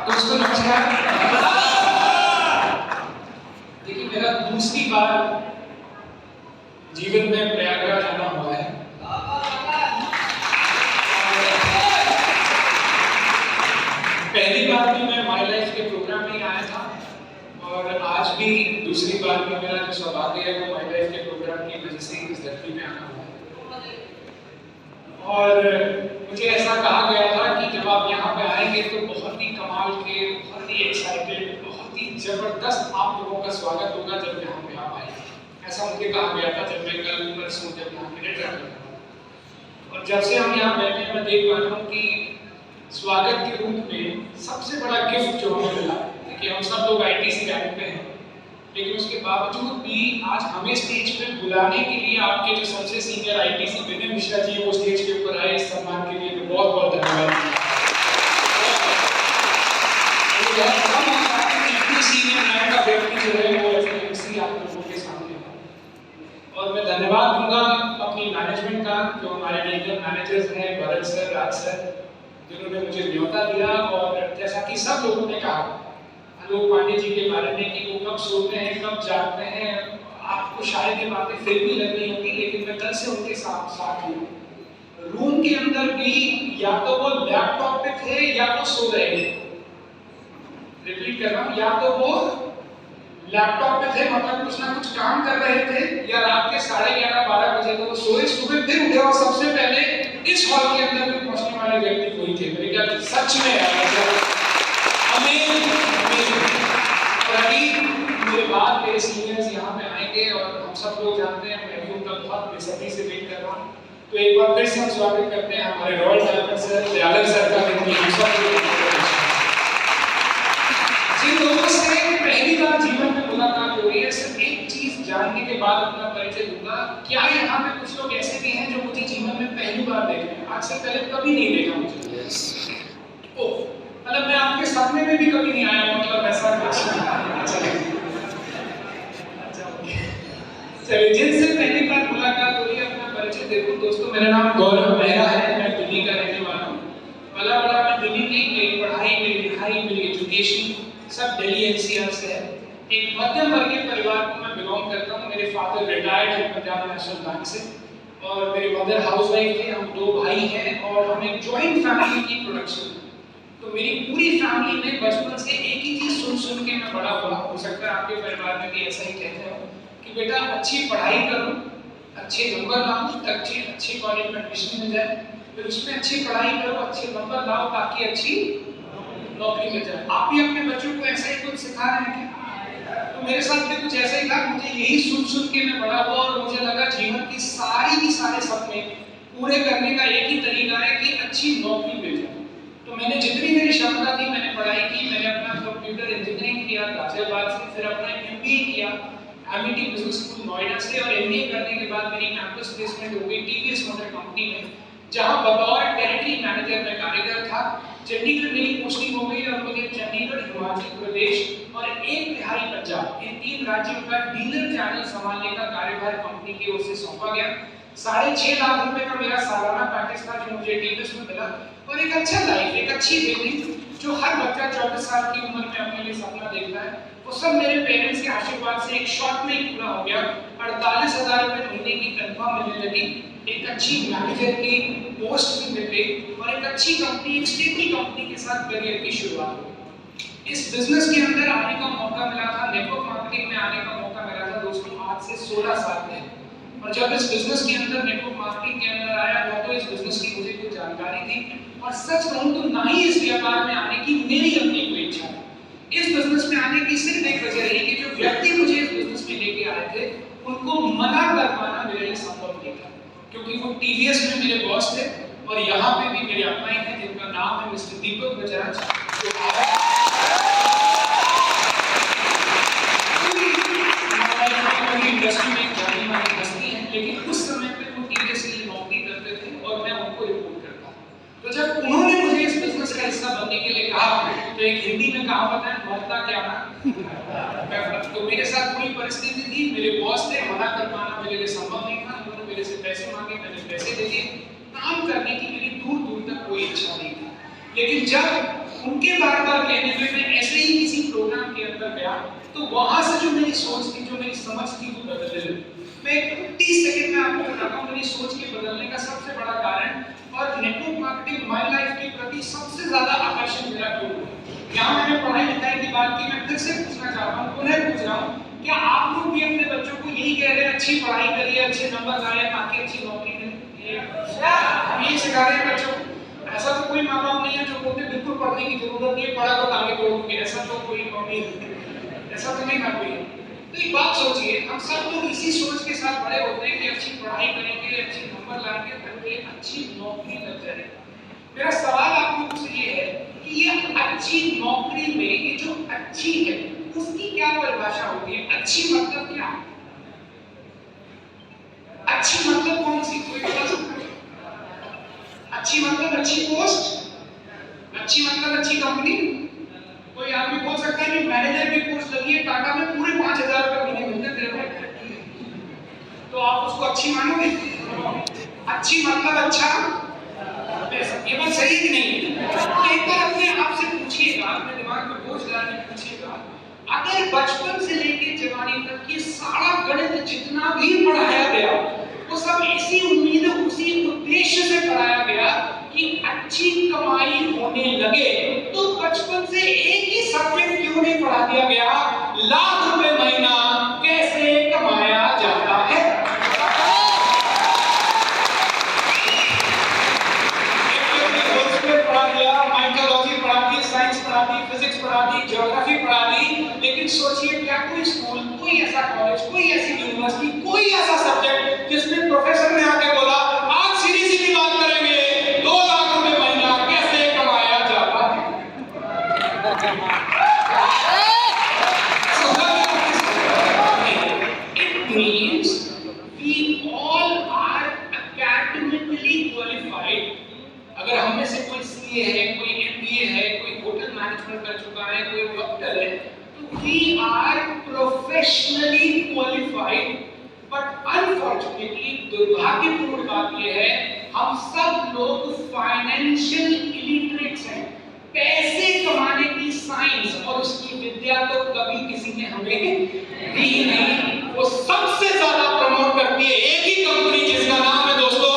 दोस्तों नमस्कार। देखिए मेरा दूसरी बार जीवन में प्रयागराज आना हुआ है। पहली बार भी मैं माई लाइफ के प्रोग्राम में आया था और आज भी दूसरी बार भी मेरा जो सौभाग्य है वो माई लाइफ के प्रोग्राम की वजह से इस धरती में आना हुआ है। और मुझे ऐसा कहा गया था कि जब आप यहाँ पे आएंगे तो बहुत ही कमाल के, बहुत ही एक्साइटेड, बहुत ही जबरदस्त आप लोगों का स्वागत होगा जब यहाँ पे आप आएंगे। ऐसा मुझे कहा गया था जब मैं कल परसों जब यहाँ पे एंटर कर था। और जब से हम यहाँ बैठे हैं मैं देख पा रहा हूँ कि स्वागत के रूप में सबसे बड़ा गिफ्ट जो हमें मिला, कि हम सब लोग आईटीसी रैंक पे हैं, लेकिन उसके बावजूद भी आज हमें स्टेज पे बुलाने के लिए आपके जो सबसे सीनियर आईटीसी विनय मिश्रा जी वो स्टेज के ऊपर आए। इस सम्मान के लिए बहुत बहुत धन्यवाद। इतनी सीनियर रैंक का व्यक्ति जो है वो ऐसे एमसी आप लोगों के सामने है। और मैं धन्यवाद दूंगा अपनी मैनेजमेंट का, जो हमारे रीजनल मैनेजर्स हैं, भरत सर, राज सर, जिन्होंने मुझे न्योता दिया। और जैसा कि सब लोगों ने कहा आलोक पांडे जी के बारे में कि वो कब सोते हैं कब जागते हैं, आपको शायद ये बातें फिल्मी लग रही होंगी, लेकिन मैं कल से उनके साथ हूँ। रूम के अंदर भी या तो वो लैपटॉप पे थे या वो सो रहे थे। रिपीट कर रहा हूँ, या तो वो लैपटॉप पे थे, मतलब कुछ ना कुछ काम कर रहे थे, या रात के 11:30-12 बजे तो वो सोए, सुबह फिर उठे और सबसे पहले इस हॉल के अंदर में पहुंचने वाले व्यक्ति वही थे। मेरे ख्याल सच में मेरे बाद मेरे सीनियर्स यहाँ पे आएंगे और हम सब लोग जानते हैं, मैं भी उनका बहुत बेसब्री से वेट कर रहा हूँ। तो एक बार फिर से हम स्वागत करते हैं हमारे royal diamond sir, Dayalan sir का। जिन लोगों से पहली बार जीवन में मुलाकात हो रही है, सिर्फ एक चीज जानने के बाद अपना परिचय दूंगा। क्या यहाँ पे कुछ लोग ऐसे भी हैं जो मुझे जीवन में पहली बार देख रहे हैं? आज से पहले कभी नहीं देखा मुझे। मतलब मैं आपके सामने में भी कभी नहीं आया, मतलब ऐसा चलिए जिनसे पहली बार मुलाकात हो रही है अपना परिचय देखो। दोस्तों मेरा नाम गौरव मेहरा है, मैं दिल्ली का रहने वाला हूँ। पला बड़ा मैं दिल्ली की, मेरी पढ़ाई, मेरी लिखाई, मेरी एजुकेशन सब दिल्ली एनसीआर से है। एक मध्यम वर्गीय परिवार को मैं बिलोंग करता हूँ। मेरे फादर रिटायर्ड है पंजाब नेशनल बैंक से और मेरी मदर हाउसवाइफ थे। हम 2 भाई हैं और हम एक जॉइंट फैमिली की प्रोडक्शन। तो मेरी पूरी फैमिली में बचपन से एक ही चीज सुन के मैं बड़ा हुआ। हो सकता है आपके परिवार में भी ऐसा ही कहते हो कि बेटा अच्छी पढ़ाई करो, अच्छे नंबर लाओ, अच्छे कॉलेज में एडमिशन मिल जाए, फिर उसमें अच्छी पढ़ाई करो, अच्छे नंबर लाओ ताकि अच्छी नौकरी मिल जाए। आप भी अपने बच्चों को ऐसा ही कुछ सिखा रहे हैं क्या? तो मेरे साथ भी कुछ ऐसा ही था। मुझे यही सुन के मैं बड़ा हुआ और मुझे लगा जीवन की सारे सपने पूरे करने का एक ही तरीका है कि अच्छी नौकरी मिल जाए। तो मैंने जितनी मेरी क्षमता थी मैंने पढ़ाई की। मैंने अपना कंप्यूटर इंजीनियरिंग किया गाजियाबाद से, फिर अपना एमबीए किया एमिटी बिजनेस स्कूल नोएडा से, और एमबीए करने के बाद मेरी कैंपस प्लेसमेंट हो गई टीवीएस मोटर कंपनी में, जहां बतौर टेरिटरी मैनेजर मैं कार्यरत था। चंडीगढ़ मेरी पोस्टिंग हो गई और मुझे चंडीगढ़, हिमाचल प्रदेश और 1/3 पंजाब, इन 3 राज्यों का डीलर चैनल संभालने का कार्यभार कंपनी की ओर से सौंपा गया। 6.5 लाख रुपए का मेरा सालाना पैकेज था जो मुझे टीवीएस में मिला, और एक अच्छा लाइफ, एक अच्छी जिंदगी जो हर बच्चा 24 साल की उम्र में अपने लिए सपना देखता है, वो सब मेरे पेरेंट्स के आशीर्वाद से एक शॉर्ट में ही पूरा हो गया। 48,000 रुपए महीने की तनख्वाह मिलने लगी, एक अच्छी मैनेजर की पोस्ट भी मिल गई और एक अच्छी कंपनी, एक स्टेबल कंपनी के साथ करियर की शुरुआत हुई। इस बिजनेस के अंदर आने का मौका मिला था, नेटवर्क मार्केटिंग में आने का मौका मिला था दोस्तों आज से 16 साल पहले। और जब इस बिजनेस के अंदर, नेटवर्क मार्केटिंग के अंदर आया, ना तो इस बिजनेस की मुझे कोई जानकारी थी, और सच कहूं तो ना ही इस व्यापार में आने की मेरी अपनी कोई इच्छा थी। इस बिजनेस में आने की सिर्फ एक वजह रही कि जो व्यक्ति मुझे इस बिजनेस में लेके आए थे उनको मना कर पाना मेरे लिए संभव नहीं था, क्योंकि वो टीवीएस में मेरे बॉस थे और यहाँ पे भी मेरे अपना ही थे जिनका नाम है मिस्टर दीपक बजाज। इंडस्ट्री में जानी मानी हस्ती है, लेकिन उस समय पे वो टीवीएस के लिए नौकरी करते थे और मैं उनको रिपोर्ट करता। तो जब उन्होंने मुझे इस बिजनेस का हिस्सा बनने के लिए कहा, तो एक हिंदी में कहावत है, मरता क्या ना। तो मेरे साथ पूरी परिस्थिति थी, मेरे बॉस थे, मना कर पाना मेरे लिए संभव नहीं था। उन्होंने मेरे से पैसे मांगे, मैंने पैसे दे दिए। काम करने की मेरी दूर दूर तक कोई इच्छा नहीं थी। लेकिन जब उनके बार-बार कहने पे मैं ऐसे ही किसी प्रोग्राम के अंदर गया, तो वहां से जो मेरी सोच थी, जो मेरी समझ थी, वो बदलने लगी। मैं 30 सेकंड में आपको बताता हूँ मेरी सोच के बदलने का सबसे बड़ा कारण और नेटवर्क मार्केटिंग माय लाइफ के प्रति सबसे ज्यादा आकर्षण मेरा क्यों हुआ। यहाँ मैंने पढ़ाई लिखाई की बात की, मैं फिर से पूछना चाहता हूँ, पुनः पूछ रहा हूँ, क्या आप लोग भी अपने बच्चों को यही कह रहे हैं अच्छी पढ़ाई करिए, अच्छे नंबर लाइए ताकि अच्छी नौकरी मिले? यही सिखा रहे हैं बच्चों को? ऐसा तो कोई माँ बाप नहीं है जो बोलते बिल्कुल पढ़ने की जरूरत नहीं है, पढ़ा तो आगे बढ़ोगे, ऐसा तो कोई मम्मी, ऐसा तो नहीं कर कोई। तो एक बात सोचिए, हम सब लोग इसी सोच के साथ बड़े होते हैं कि अच्छी पढ़ाई करेंगे, अच्छे नंबर लाएंगे, ताकि अच्छी नौकरी लग जाए। मेरा सवाल आप लोगों से ये है कि ये अच्छी नौकरी में ये जो अच्छी है उसकी क्या परिभाषा होती है? अच्छी मतलब क्या? अच्छी मतलब कौन सी, कोई बता सकता है? अच्छी मतलब अच्छी पोस्ट, अच्छी मतलब अच्छी कंपनी। कोई आदमी बोल सकता है कि मैनेजर की पोस्ट लगी है टाटा में, पूरे 5,000 रुपए महीने मिलते हैं तेरे को, तो आप उसको अच्छी मानोगे? अच्छी मतलब अच्छा पैसा, ये बात सही है कि नहीं? एक बार अपने आप से पूछिएगा, अपने दिमाग में बोझ डाल के पूछिएगा, अगर बचपन से लेकर जवानी तक ये सारा गणित जितना भी पढ़ाया गया वो सब इसी उम्मीद, उसी उद्देश्य से पढ़ाया गया कि अच्छी कमाई होने लगे, तो बचपन से एक ही सब्जेक्ट क्यों नहीं पढ़ा दिया गया? लाख रुपए महीना कैसे कमाया जाता है? माइकोलॉजी पढ़ा दी, साइंस पढ़ा दी, फिजिक्स पढ़ा दी, ज्योग्राफी पढ़ा दी, लेकिन सोचिए क्या कोई स्कूल, कोई ऐसा कॉलेज, कोई ऐसी यूनिवर्सिटी, कोई ऐसा सब्जेक्ट जिसमें प्रोफेसर ने आके बोला आज सीधी सीधी बात करेंगे 2 लाख रुपए महीना कैसे कमाया जाता है? It means we all are academically qualified. अगर हम में से कोई सीए है, कोई एमबीए है, कोई होटल मैनेजमेंट कर चुका है, कोई डॉक्टर है, तो we are professionally qualified, but unfortunately दुर्भाग्यपूर्ण बात यह है हम सब लोग फाइनेंशियल इलिटरेट्स हैं। पैसे कमाने की साइंस और उसकी विद्या तो कभी किसी ने हमें दी नहीं। वो सबसे ज्यादा प्रमोट करती है एक ही कंपनी जिसका नाम है दोस्तों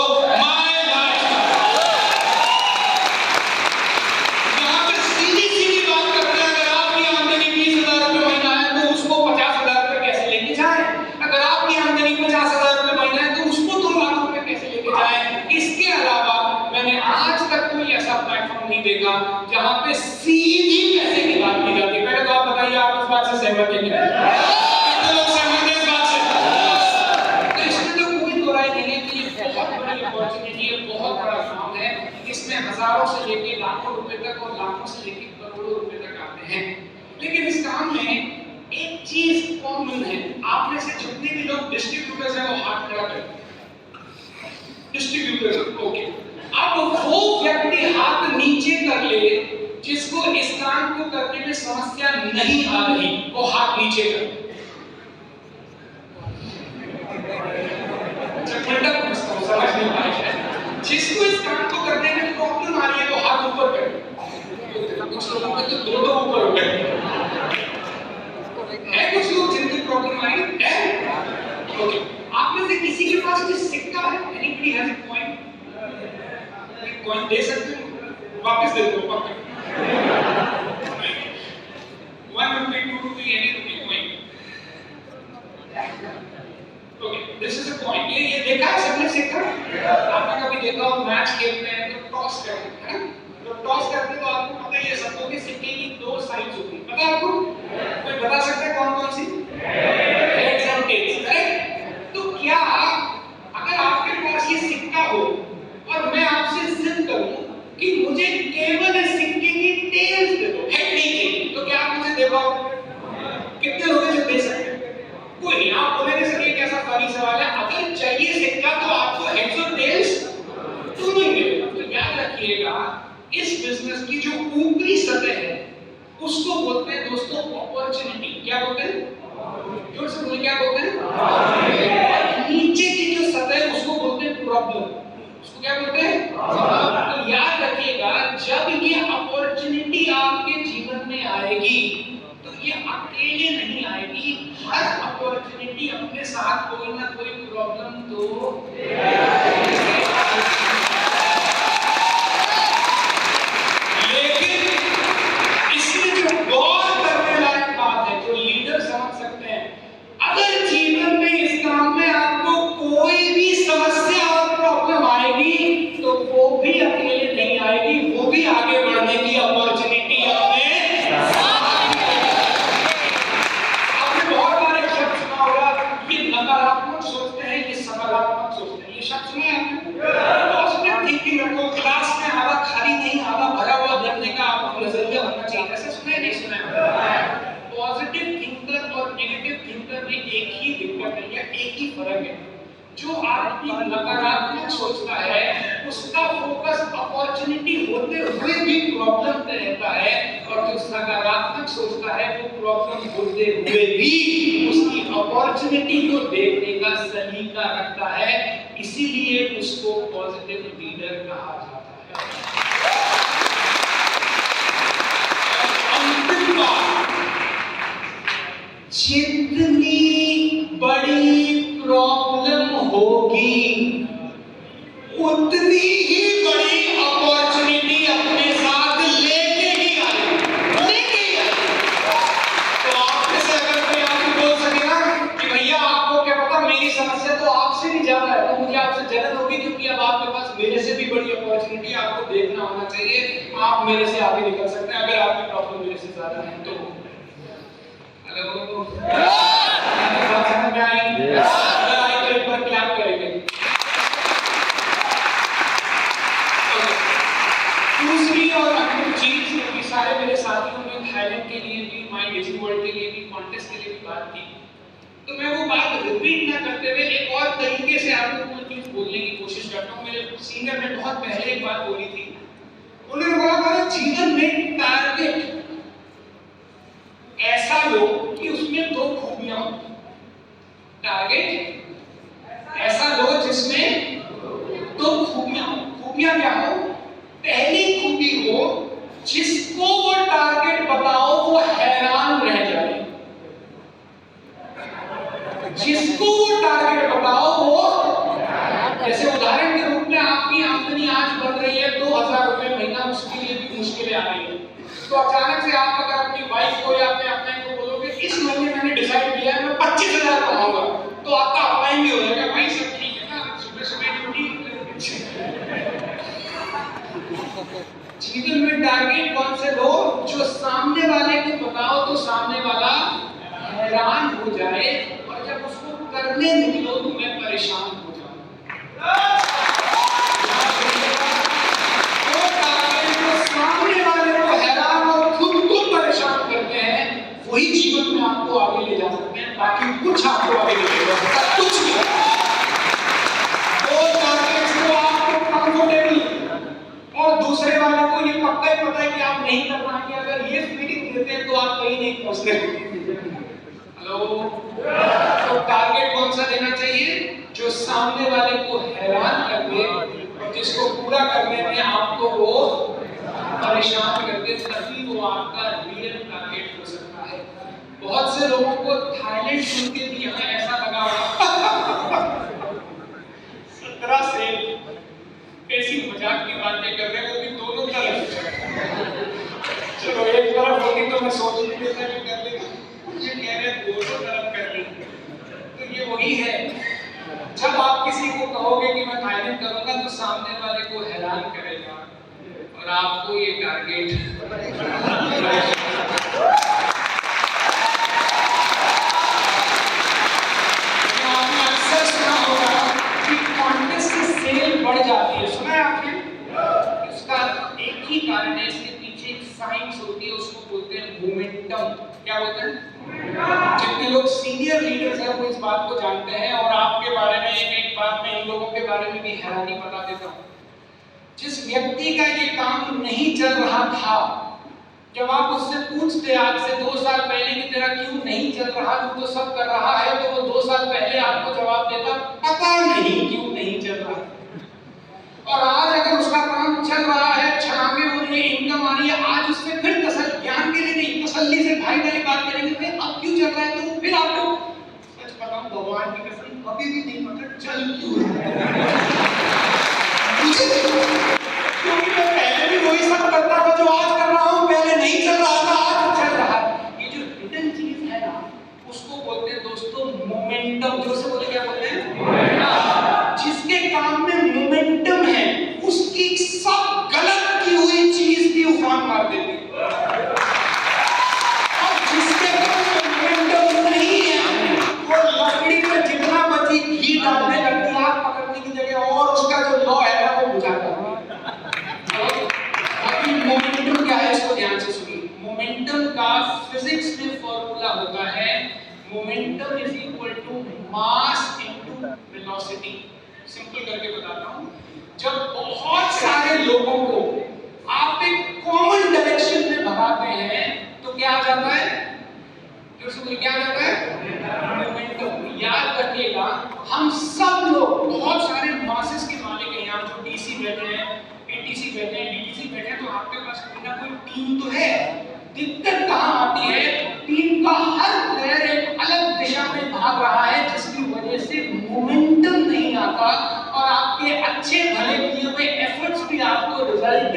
जहां पे सीधी पैसे की बात की जाती है। पहले तो आप बताइए आप इस बात से सहमत हैं कि नहीं? कितने लोग सहमत हैं इस बात से? तो इसमें तो कोई दो राय नहीं है कि ये बहुत बड़ी अपॉर्चुनिटी है, बहुत बड़ा काम है, इसमें हजारों से लेके लाखों रुपए तक और लाखों से लेके करोड़ों रुपए तक आते हैं। लेकिन इस काम में एक चीज कॉमन है, आप में से जितने भी लोग डिस्ट्रीब्यूटर्स हैं वो हाथ खड़ा करें। Distributors, okay. अब वो व्यक्ति हाथ नीचे कर ले जिसको इस काम को करने में समस्या नहीं आ रही, वो हाथ नीचे कर। समझ नहीं पाए शायद। जिसको इस काम को करने में प्रॉब्लम आ रही है वो हाथ ऊपर कर। कुछ लोगों के तो दो ऊपर हो गए है, कुछ लोग जिनकी प्रॉब्लम आ रही है। ओके, आप में से किसी के पास कोई सिक्का है? Anybody has a coin? Coin दे सकते हैं, वापस दे दो, वापस 1 rupee, 2 rupee, any rupee coin. Okay, this is a coin. ये देखा है सबने सिक्का? आपने कभी देखा हो मैच खेलते हैं तो टॉस करते हैं, तो टॉस करते हैं तो आपको पता ही है सबको कि सिक्के की 2 साइड्स होती है, पता है आपको? कोई बता सकता है कौन कौन सी? Heads and tails, right? तो क्या अगर आपके पास ये सिक्का हो और मैं आपसे जिद करूं कि मुझे केवल इस सिक्के की टेल्स दे दो, हेड नहीं चाहिए, तो क्या आप मुझे दे पाओगे? कितने लोग हैं जो दे सकते हैं? कोई नहीं। आप बोलेंगे सर ये कैसा फनी सवाल है, अगर चाहिए सिक्का तो आपको हेड्स और टेल्स दोनों ही मिलेगा। तो याद रखिएगा इस बिजनेस की जो ऊपरी सतह है उसको बोलते हैं दोस्तों अपॉर्चुनिटी। क्या बोलते हैं? जोर से बोलिए, क्या बोलते हैं? नीचे की जो सतह है उसको बोलते हैं प्रॉब्लम। उसको क्या बोलते हैं? तो याद रखिएगा जब ये अपॉर्चुनिटी भी आपके जीवन में आएगी तो ये अकेले नहीं आएगी, हर अपॉर्चुनिटी अपने साथ कोई ना कोई प्रॉब्लम तो लेकिन इसमें जो गौर करने लायक बात है, जो लीडर समझ सकते हैं, अगर जीवन में इस काम में आपको कोई भी समस्या और प्रॉब्लम आएगी तो वो भी अकेले नहीं आएगी, वो भी आगे बढ़ने की अपॉर्चुनिटी अपने आपने बहुत बार एक शब्द सुना होगा, ये नकारात्मक सोचते हैं, ये सकारात्मक सोचते हैं। ये शब्द सुना है आपने? पॉजिटिव थिंकिंग रखो, ग्लास में आधा खाली नहीं आधा भरा हुआ देखने का आपको नजरिया होना चाहिए। ऐसा सुना है नहीं सुना है? पॉजिटिव थिंकर और नेगेटिव थिंकर में एक ही दिक्कत है या एक ही फर्क है। जो आदमी नकारात्मक सोचता है उसका फोकस अपॉर्चुनिटी होते हुए भी प्रॉब्लम पे रहता है, और जो सकारात्मक सोचता है वो प्रॉब्लम होते हुए भी उसकी अपॉर्चुनिटी को देखने का सलीका रखता है, इसीलिए उसको पॉजिटिव लीडर कहा जाता है। अंतिम बात, जितनी बड़ी प्रॉब्लम होगी उतनी ही बड़ी अपॉर्चुनिटी अपने साथ लेके ही आएगी। तो आपसे से अगर कोई आदमी बोल सके ना कि भैया आपको क्या पता मेरी समस्या तो आपसे भी ज्यादा है, तो मुझे आपसे जलन होगी, क्योंकि अब आपके पास मेरे से भी बड़ी अपॉर्चुनिटी आपको देखना होना चाहिए, आप मेरे से आगे निकल सकते हैं अगर आपकी प्रॉब्लम मेरे से ज्यादा है तो। हेलो, बात समझ में आई? अगर आई तो एक बार क्लैप करेंगे। दूसरी और अंतिम चीज, क्योंकि सारे मेरे साथियों ने थाईलैंड के लिए भी, माय डिजी वर्ल्ड के लिए भी, कॉन्टेस्ट के लिए भी बात की, तो मैं वो बात रिपीट ना करते हुए एक और तरीके से आपको कोई चीज बोलने की कोशिश करता हूँ। मेरे सीनियर ने बहुत पहले एक बात बोली थी, उन्होंने बोला था जीवन में टारगेट ऐसा लो कि उसमें दो खूबियां हो। टारगेट ऐसा लो जिसमें दो खूबियां हो। खूबियां क्या हो? पहली खूबी हो जिसको वो टारगेट बताओ वो हैरान रह जाए, जिसको वो टारगेट बताओ वो, जैसे उदाहरण के रूप में आपकी आमदनी आज बढ़ रही है 2000 रुपए महीना, उसके लिए भी मुश्किलें आ रही है, तो अचानक से आप अगर अपनी वाइफ को या अपने अपने को बोलोगे इस महीने मैंने डिसाइड किया है मैं 25,000 कमाऊंगा, तो आपका अपलाइन भी हो जाएगा, भाई सब ठीक है ना, सुबह सुबह ड्यूटी। जीवन में टारगेट कौन से लो जो सामने वाले को बताओ तो सामने वाला हैरान हो जाए, और जब उसको करने निकलो तो मैं परेशान हो जाऊं। वो टारगेट जो सामने वाले को हैरान और खुद को परेशान करते हैं वही जीवन में आपको आगे ले जा सकते हैं, बाकी कुछ आपको आगे नहीं ले सकता, कुछ नहीं। वो टारगेट जो आपको कंफर्टेबल और दूसरे वाले को ये पक्का ही पता है कि आप नहीं कर पाएंगे, अगर ये फीलिंग देते हैं तो आप कहीं नहीं पहुंचते। हेलो, तो टारगेट कौन सा देना चाहिए? जो सामने वाले को हैरान कर दे और जिसको पूरा करने में आपको वो परेशान कर दे, तभी वो आपका रियल टारगेट हो सकता है। बहुत से लोगों को थाईलैंड सुन के भी हमें ऐसा लगा होगा 17 से कैसी मजाक की बातें कर रहे हैं, वो भी दोनों तरफ। चलो एक तरफ होगी तो मैं सोच नहीं लेता कि कर लेगा, ये कह रहे हैं दोनों तरफ कर ली, तो ये वही है। जब आप किसी को कहोगे कि मैं थाईलैंड करूंगा तो सामने वाले को हैरान करेगा और आपको ये टारगेट बढ़ जाती है, सुना है आपने? इसका एक ही कारण है, इसके पीछे एक साइंस होती है, उसको बोलते हैं मोमेंटम। क्या बोलते हैं? जितने लोग सीनियर लीडर्स हैं वो इस बात को जानते हैं, और आपके बारे में एक बात मैं इन लोगों के बारे में भी हैरानी बता देता हूँ। जिस व्यक्ति का ये काम नहीं चल रहा था, जब आप उससे पूछते आज से 2 साल पहले की तरह क्यों नहीं चल रहा, तू तो सब कर रहा है, तो वो 2 साल पहले आपको जवाब देता पता नहीं क्यों नहीं चल रहा। और आज अगर उसका काम चल रहा है, छलांगे हो रही है, इनकम आ रही है, आज उससे फिर क्योंकि मैं पहले भी वही सब करता था जो आज कर रहा हूँ, पहले नहीं चल रहा था, आज चल रहा है। ये जो हिडन चीज है ना, उसको बोलते हैं दोस्तों मोमेंटम। जो से बोले क्या बोलते हैं? जिसके काम में मोमेंटम है, उसकी सब गलत की हुई चीज भी उफान मार देती है। और जिसके पास मोमेंटम नहीं है, वो लकड़ी में जितना बची घी डालने लगती है, आग पकड़ने की जगह, और उसका जो लॉ है ना वो बुझाता है। अभी मोमेंटम क्या है इसको ध्यान से सुनिए। मोमेंटम का फिजिक्स में फॉर्मूला होता है, momentum is equal to mass into velocity. Simple करके बताता हूं, जब बहुत सारे लोगों को आप एक कॉमन डायरेक्शन में भगाते हैं तो क्या आ जाता है? जो से क्या आ जाता है? मोमेंटम। याद रखिएगा, हम सब लोग बहुत सारे मासेस के मालिक हैं। यहाँ जो डीसी बैठे हैं, एटीसी बैठे हैं, डीटीसी बैठे हैं, तो आपके पास कोई ना कोई टीम तो है। दिक्कत कहाँ आती है? टीम का हर प्लेयर एक अलग दिशा में भाग रहा है, जिसकी वजह से मोमेंटम नहीं आता और आपके अच्छे भले किए हुए एफर्ट्स भी आपको रिजल्ट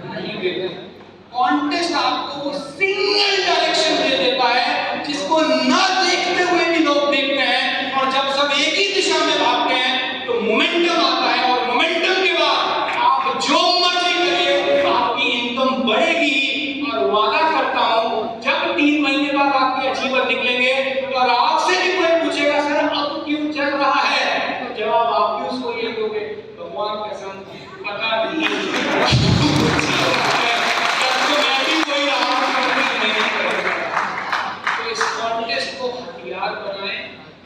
नहीं देते। कॉन्टेस्ट आपको सिंगल डायरेक्शन दे देता है, जिसको ना देखते हुए भी लोग देखते हैं, और जब सब एक ही दिशा में भागते हैं तो मोमेंटम आता है, और मोमेंटम के बाद आप जो मर्जी करिए, आपकी इनकम बढ़ेगी। और वादा करता हूं, जब 3 महीने बाद आपके अचीवर निकलेंगे और आपसे भी कोई पूछेगा सर अब क्यों चल रहा है, तो जवाब आप भी उसको ये दोगे, भगवान कसम पता नहीं।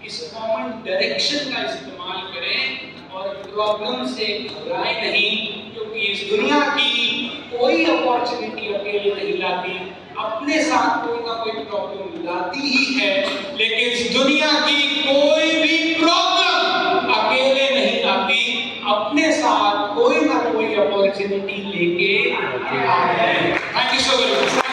इस कॉमन डायरेक्शन का इस्तेमाल करें और प्रॉब्लम से घबराएं नहीं, क्योंकि इस दुनिया की कोई अपॉर्चुनिटी अकेले नहीं लाती, अपने साथ कोई ना कोई प्रॉब्लम लाती ही है। लेकिन इस दुनिया की कोई भी प्रॉब्लम अकेले नहीं लाती, अपने साथ कोई ना कोई अपॉर्चुनिटी लेके आती है। Thank you so much.